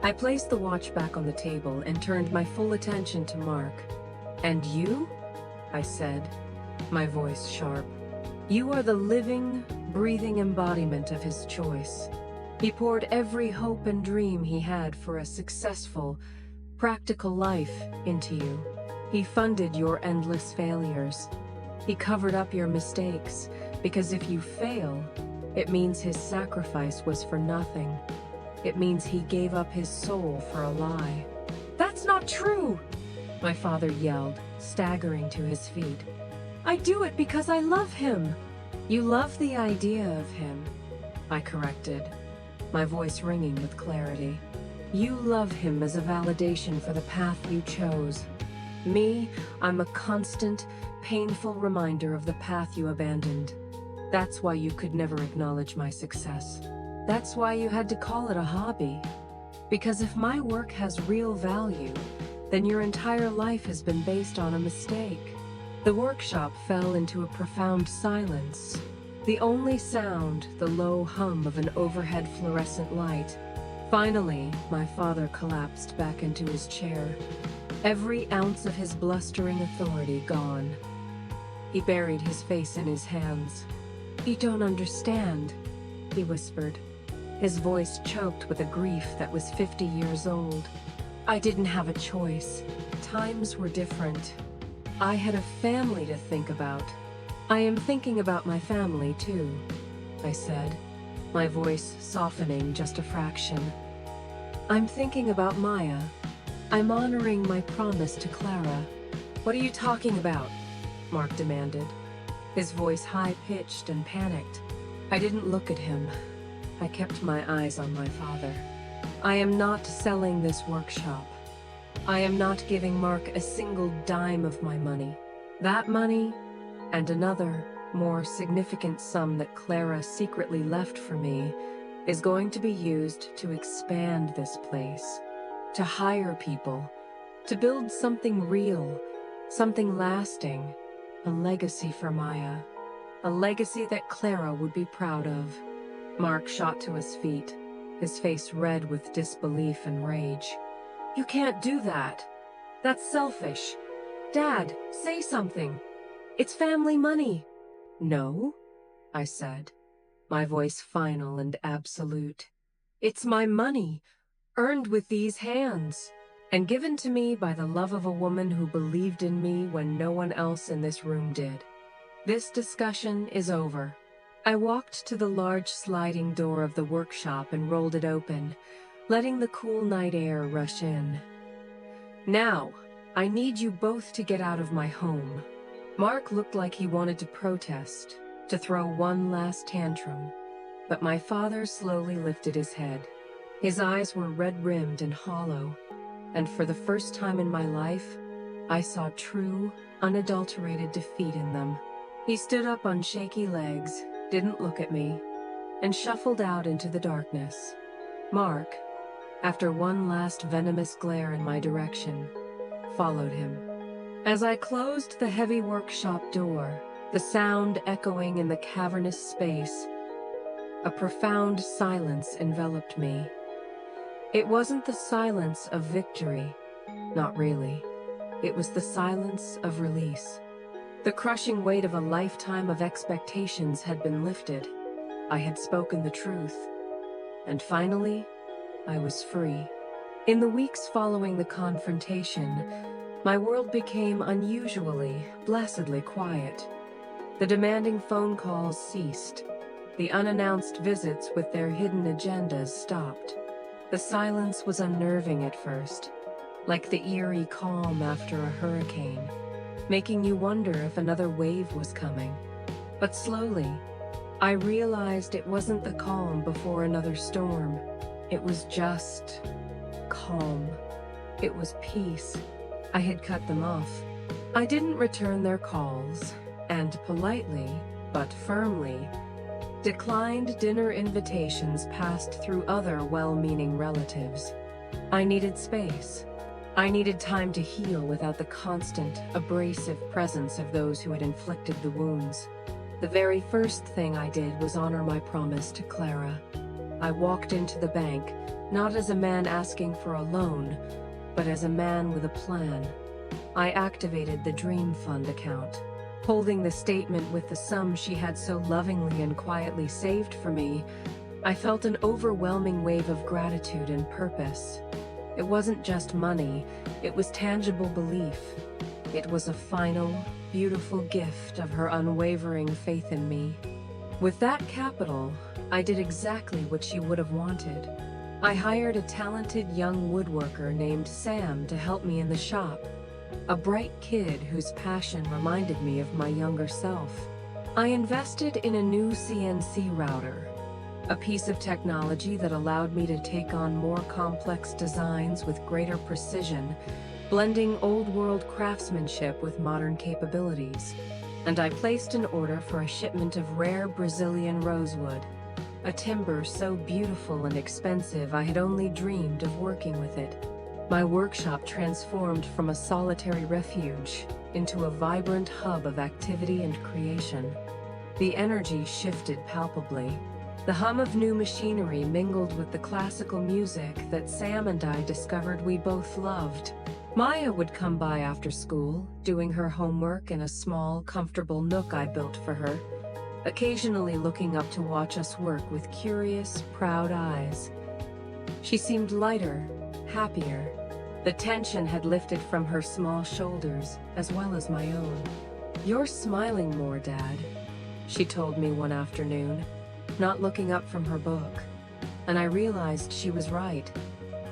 I placed the watch back on the table and turned my full attention to Mark. "And you?" I said, my voice sharp. "You are the living, breathing embodiment of his choice. He poured every hope and dream he had for a successful, practical life into you. He funded your endless failures. He covered up your mistakes, because if you fail, it means his sacrifice was for nothing. It means he gave up his soul for a lie." "That's not true!" my father yelled, staggering to his feet. "I do it because I love him." "You love the idea of him," I corrected, my voice ringing with clarity. "You love him as a validation for the path you chose. Me, I'm a constant, painful reminder of the path you abandoned. That's why you could never acknowledge my success. That's why you had to call it a hobby. Because if my work has real value, then your entire life has been based on a mistake." The workshop fell into a profound silence. The only sound, the low hum of an overhead fluorescent light. Finally, my father collapsed back into his chair, every ounce of his blustering authority gone. He buried his face in his hands. "You don't understand," he whispered, his voice choked with a grief that was 50 years old. "I didn't have a choice. Times were different. I had a family to think about." "I am thinking about my family, too," I said, my voice softening just a fraction. "I'm thinking about Maya. I'm honoring my promise to Clara." "What are you talking about?" Mark demanded, his voice high-pitched and panicked. I didn't look at him. I kept my eyes on my father. "I am not selling this workshop. I am not giving Mark a single dime of my money. That money, and another, more significant sum that Clara secretly left for me, is going to be used to expand this place, to hire people, to build something real, something lasting, a legacy for Maya, a legacy that Clara would be proud of." Mark shot to his feet, his face red with disbelief and rage. "You can't do that. That's selfish. Dad, say something. It's family money." "No," I said, my voice final and absolute. "It's my money, earned with these hands, and given to me by the love of a woman who believed in me when no one else in this room did. This discussion is over." I walked to the large sliding door of the workshop and rolled it open, letting the cool night air rush in. "Now, I need you both to get out of my home." Mark looked like he wanted to protest, to throw one last tantrum, but my father slowly lifted his head. His eyes were red-rimmed and hollow, and for the first time in my life, I saw true, unadulterated defeat in them. He stood up on shaky legs, didn't look at me, and shuffled out into the darkness. Mark, after one last venomous glare in my direction, followed him. As I closed the heavy workshop door, the sound echoing in the cavernous space, a profound silence enveloped me. It wasn't the silence of victory, not really. It was the silence of release. The crushing weight of a lifetime of expectations had been lifted. I had spoken the truth. And finally, I was free. In the weeks following the confrontation, my world became unusually, blessedly quiet. The demanding phone calls ceased. The unannounced visits with their hidden agendas stopped. The silence was unnerving at first, like the eerie calm after a hurricane, making you wonder if another wave was coming. But slowly, I realized it wasn't the calm before another storm. It was just calm. It was peace. I had cut them off. I didn't return their calls, and politely, but firmly, declined dinner invitations passed through other well-meaning relatives. I needed space. I needed time to heal without the constant, abrasive presence of those who had inflicted the wounds. The very first thing I did was honor my promise to Clara. I walked into the bank, not as a man asking for a loan, but as a man with a plan. I activated the Dream Fund account. Holding the statement with the sum she had so lovingly and quietly saved for me, I felt an overwhelming wave of gratitude and purpose. It wasn't just money, it was tangible belief. It was a final, beautiful gift of her unwavering faith in me. With that capital, I did exactly what she would have wanted. I hired a talented young woodworker named Sam to help me in the shop, a bright kid whose passion reminded me of my younger self. I invested in a new CNC router, a piece of technology that allowed me to take on more complex designs with greater precision, blending old-world craftsmanship with modern capabilities. And I placed an order for a shipment of rare Brazilian rosewood, a timber so beautiful and expensive I had only dreamed of working with it. My workshop transformed from a solitary refuge into a vibrant hub of activity and creation. The energy shifted palpably. The hum of new machinery mingled with the classical music that Sam and I discovered we both loved. Maya would come by after school, doing her homework in a small, comfortable nook I built for her, occasionally looking up to watch us work with curious, proud eyes. She seemed lighter, happier. The tension had lifted from her small shoulders, as well as my own. "You're smiling more, Dad," she told me one afternoon, not looking up from her book. And I realized she was right.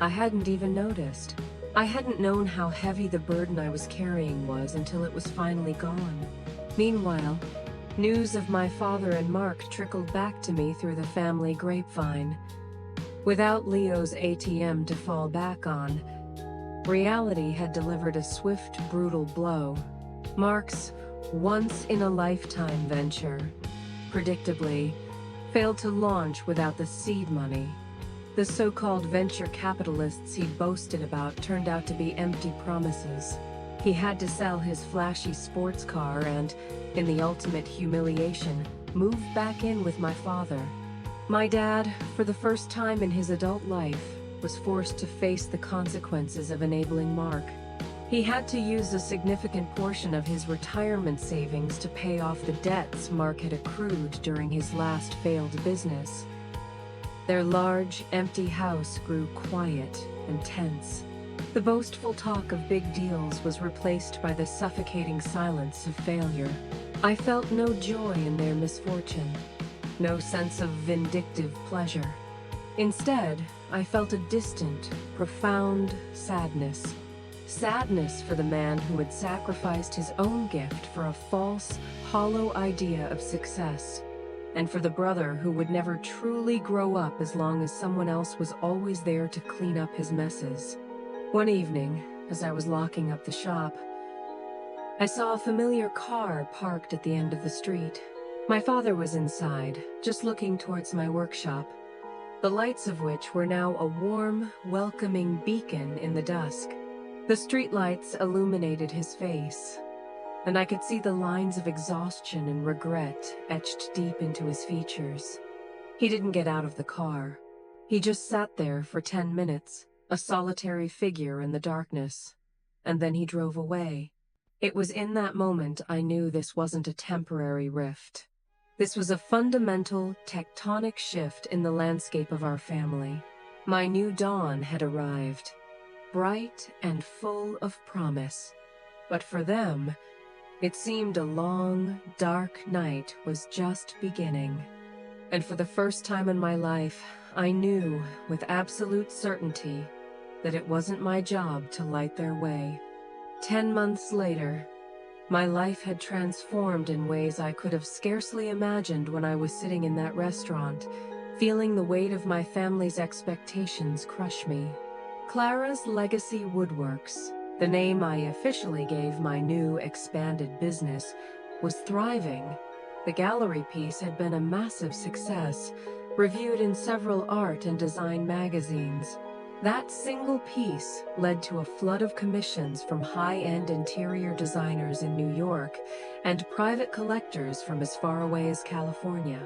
I hadn't even noticed. I hadn't known how heavy the burden I was carrying was until it was finally gone. Meanwhile, news of my father and Mark trickled back to me through the family grapevine. Without Leo's ATM to fall back on, reality had delivered a swift, brutal blow. Mark's once-in-a-lifetime venture, predictably, failed to launch without the seed money. The so-called venture capitalists he'd boasted about turned out to be empty promises. He had to sell his flashy sports car and, in the ultimate humiliation, move back in with my father. My dad, for the first time in his adult life, was forced to face the consequences of enabling Mark. He had to use a significant portion of his retirement savings to pay off the debts Mark had accrued during his last failed business. Their large, empty house grew quiet and tense. The boastful talk of big deals was replaced by the suffocating silence of failure. I felt no joy in their misfortune, no sense of vindictive pleasure. Instead, I felt a distant, profound sadness. Sadness for the man who had sacrificed his own gift for a false, hollow idea of success, and for the brother who would never truly grow up as long as someone else was always there to clean up his messes. One evening, as I was locking up the shop, I saw a familiar car parked at the end of the street. My father was inside, just looking towards my workshop, the lights of which were now a warm, welcoming beacon in the dusk. The streetlights illuminated his face, and I could see the lines of exhaustion and regret etched deep into his features. He didn't get out of the car. He just sat there for 10 minutes, a solitary figure in the darkness, and then he drove away. It was in that moment I knew this wasn't a temporary rift. This was a fundamental, tectonic shift in the landscape of our family. My new dawn had arrived, bright and full of promise. But for them, it seemed a long, dark night was just beginning. And for the first time in my life, I knew with absolute certainty that it wasn't my job to light their way. 10 months later, my life had transformed in ways I could have scarcely imagined when I was sitting in that restaurant, feeling the weight of my family's expectations crush me. Clara's Legacy Woodworks, the name I officially gave my new expanded business, was thriving. The gallery piece had been a massive success, reviewed in several art and design magazines. That single piece led to a flood of commissions from high-end interior designers in New York and private collectors from as far away as California.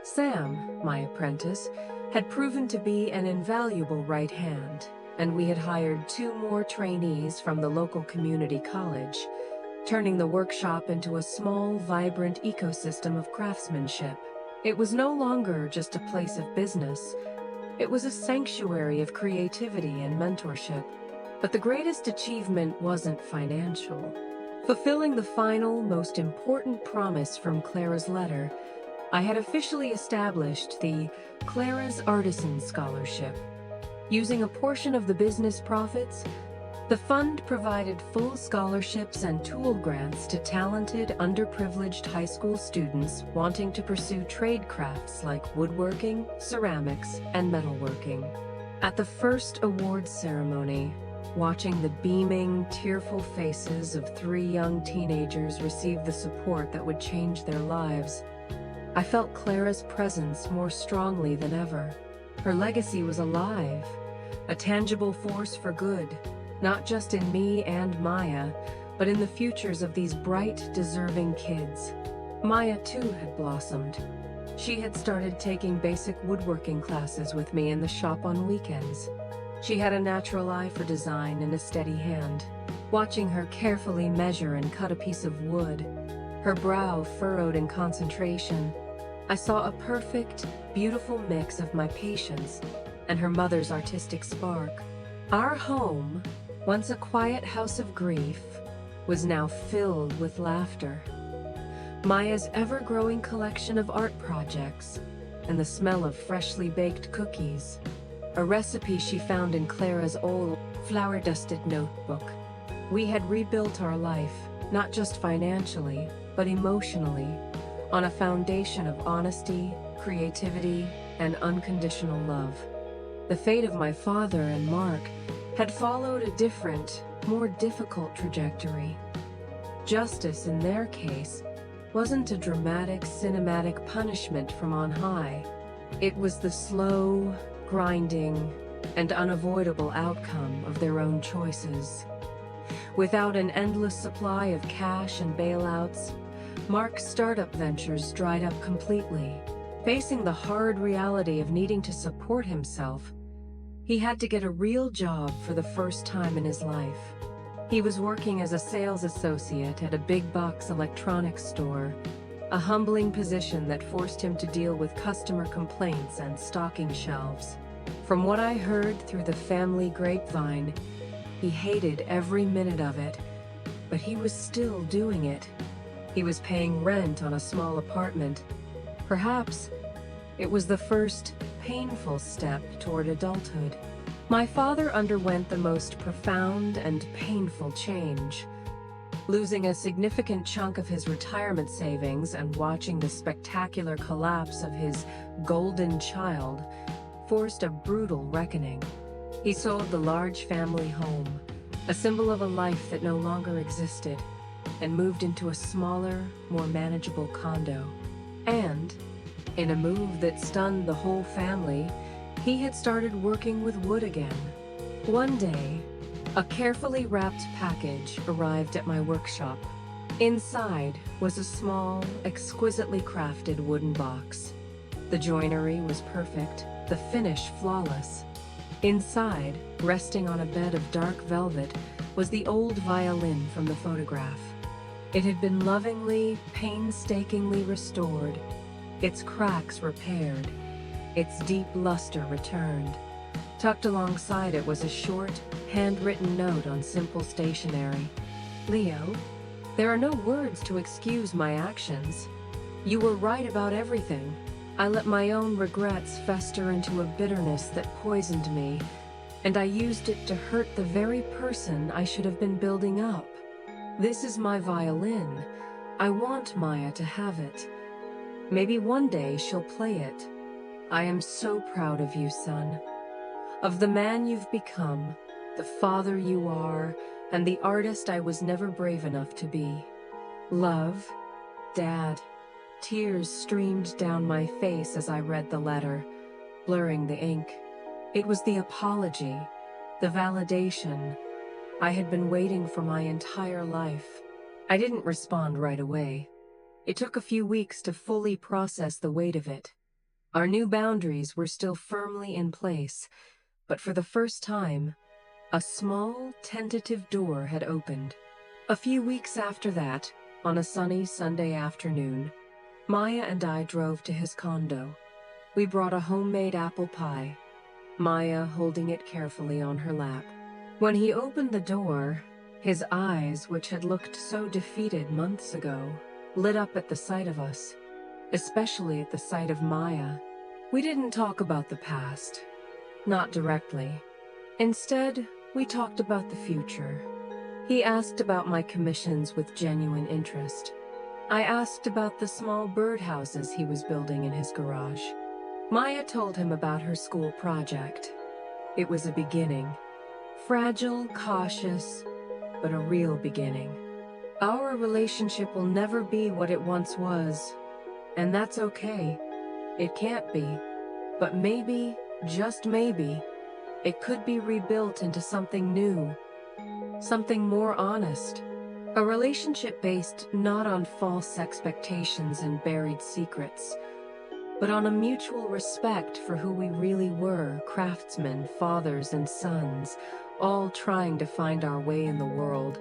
Sam, my apprentice, had proven to be an invaluable right hand, and we had hired 2 more trainees from the local community college, turning the workshop into a small, vibrant ecosystem of craftsmanship. It was no longer just a place of business. It was a sanctuary of creativity and mentorship. But the greatest achievement wasn't financial. Fulfilling the final, most important promise from Clara's letter, I had officially established the Clara's Artisan Scholarship. Using a portion of the business profits, the fund provided full scholarships and tool grants to talented, underprivileged high school students wanting to pursue trade crafts like woodworking, ceramics, and metalworking. At the first awards ceremony, watching the beaming, tearful faces of 3 young teenagers receive the support that would change their lives, I felt Clara's presence more strongly than ever. Her legacy was alive, a tangible force for good, not just in me and Maya, but in the futures of these bright, deserving kids. Maya, too, had blossomed. She had started taking basic woodworking classes with me in the shop on weekends. She had a natural eye for design and a steady hand. Watching her carefully measure and cut a piece of wood, her brow furrowed in concentration, I saw a perfect, beautiful mix of my patience and her mother's artistic spark. Our home, once a quiet house of grief, was now filled with laughter. Maya's ever-growing collection of art projects, and the smell of freshly baked cookies, a recipe she found in Clara's old, flour-dusted notebook. We had rebuilt our life, not just financially, but emotionally, on a foundation of honesty, creativity, and unconditional love. The fate of my father and Mark had followed a different, more difficult trajectory. Justice, in their case, wasn't a dramatic, cinematic punishment from on high. It was the slow, grinding, and unavoidable outcome of their own choices. Without an endless supply of cash and bailouts, Mark's startup ventures dried up completely. Facing the hard reality of needing to support himself, he had to get a real job for the first time in his life. He was working as a sales associate at a big-box electronics store, a humbling position that forced him to deal with customer complaints and stocking shelves. From what I heard through the family grapevine, he hated every minute of it, but he was still doing it. He was paying rent on a small apartment. Perhaps it was the first painful step toward adulthood. My father underwent the most profound and painful change. Losing a significant chunk of his retirement savings and watching the spectacular collapse of his golden child forced a brutal reckoning. He sold the large family home, a symbol of a life that no longer existed, and moved into a smaller, more manageable condo. And, in a move that stunned the whole family, he had started working with wood again. One day, a carefully wrapped package arrived at my workshop. Inside was a small, exquisitely crafted wooden box. The joinery was perfect, the finish flawless. Inside, resting on a bed of dark velvet, was the old violin from the photograph. It had been lovingly, painstakingly restored, its cracks repaired, its deep luster returned. Tucked alongside it was a short, handwritten note on simple stationery. "Leo, there are no words to excuse my actions. You were right about everything. I let my own regrets fester into a bitterness that poisoned me, and I used it to hurt the very person I should have been building up. This is my violin. I want Maya to have it. Maybe one day she'll play it. I am so proud of you, son. Of the man you've become, the father you are, and the artist I was never brave enough to be. Love, Dad." Tears streamed down my face as I read the letter, blurring the ink. It was the apology, The validation I had been waiting for my entire life. I didn't respond right away. It took a few weeks to fully process the weight of it. Our new boundaries were still firmly in place, but for the first time, a small, tentative door had opened. A few weeks after that, on a sunny Sunday afternoon, Maya and I drove to his condo. We brought a homemade apple pie, Maya holding it carefully on her lap. When he opened the door, his eyes, which had looked so defeated months ago, lit up at the sight of us, especially at the sight of Maya. We didn't talk about the past, not directly. Instead, we talked about the future. He asked about my commissions with genuine interest. I asked about the small birdhouses he was building in his garage. Maya told him about her school project. It was a beginning. Fragile, cautious, but a real beginning. Our relationship will never be what it once was, and that's okay. It can't be, but maybe, just maybe, it could be rebuilt into something new, something more honest. A relationship based not on false expectations and buried secrets, but on a mutual respect for who we really were, craftsmen, fathers, and sons, all trying to find our way in the world,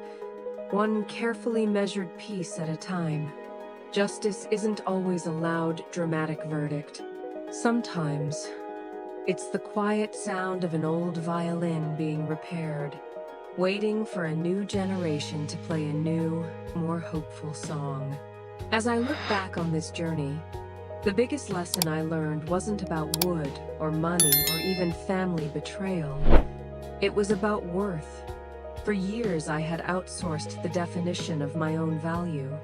one carefully measured piece at a time. Justice isn't always a loud, dramatic verdict. Sometimes, it's the quiet sound of an old violin being repaired, waiting for a new generation to play a new, more hopeful song. As I look back on this journey, the biggest lesson I learned wasn't about wood or money or even family betrayal. It was about worth. For years, I had outsourced the definition of my own value.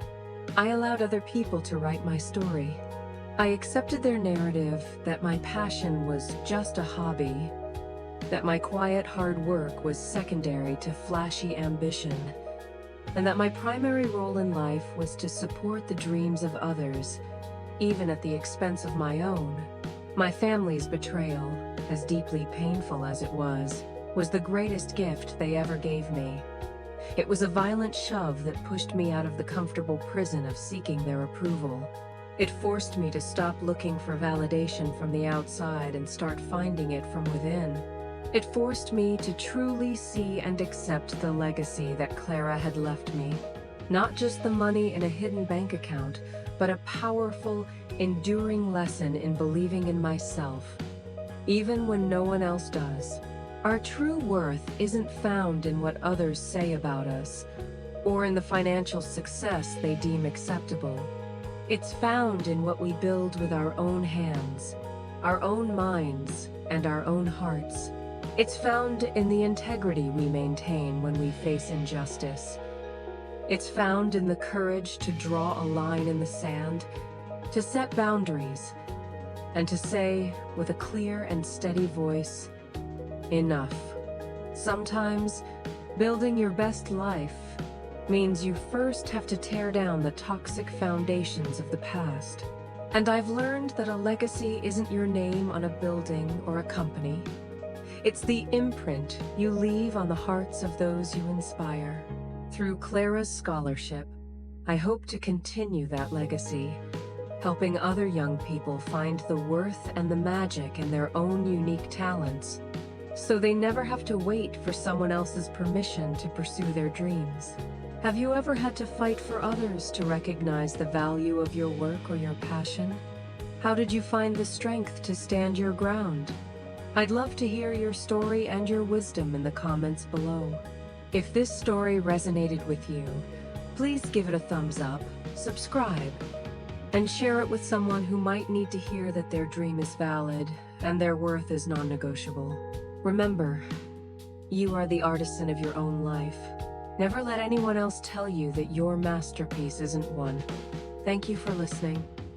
I allowed other people to write my story. I accepted their narrative that my passion was just a hobby, that my quiet hard work was secondary to flashy ambition, and that my primary role in life was to support the dreams of others, even at the expense of my own. My family's betrayal, as deeply painful as it was the greatest gift they ever gave me. It was a violent shove that pushed me out of the comfortable prison of seeking their approval. It forced me to stop looking for validation from the outside and start finding it from within. It forced me to truly see and accept the legacy that Clara had left me. Not just the money in a hidden bank account, but a powerful, enduring lesson in believing in myself, even when no one else does. Our true worth isn't found in what others say about us, or in the financial success they deem acceptable. It's found in what we build with our own hands, our own minds, and our own hearts. It's found in the integrity we maintain when we face injustice. It's found in the courage to draw a line in the sand, to set boundaries, and to say, with a clear and steady voice, enough. Sometimes, building your best life means you first have to tear down the toxic foundations of the past. And I've learned that a legacy isn't your name on a building or a company. It's the imprint you leave on the hearts of those you inspire. Through Clara's scholarship, I hope to continue that legacy, helping other young people find the worth and the magic in their own unique talents, so they never have to wait for someone else's permission to pursue their dreams. Have you ever had to fight for others to recognize the value of your work or your passion? How did you find the strength to stand your ground? I'd love to hear your story and your wisdom in the comments below. If this story resonated with you, please give it a thumbs up, subscribe, and share it with someone who might need to hear that their dream is valid and their worth is non-negotiable. Remember, you are the artisan of your own life. Never let anyone else tell you that your masterpiece isn't one. Thank you for listening.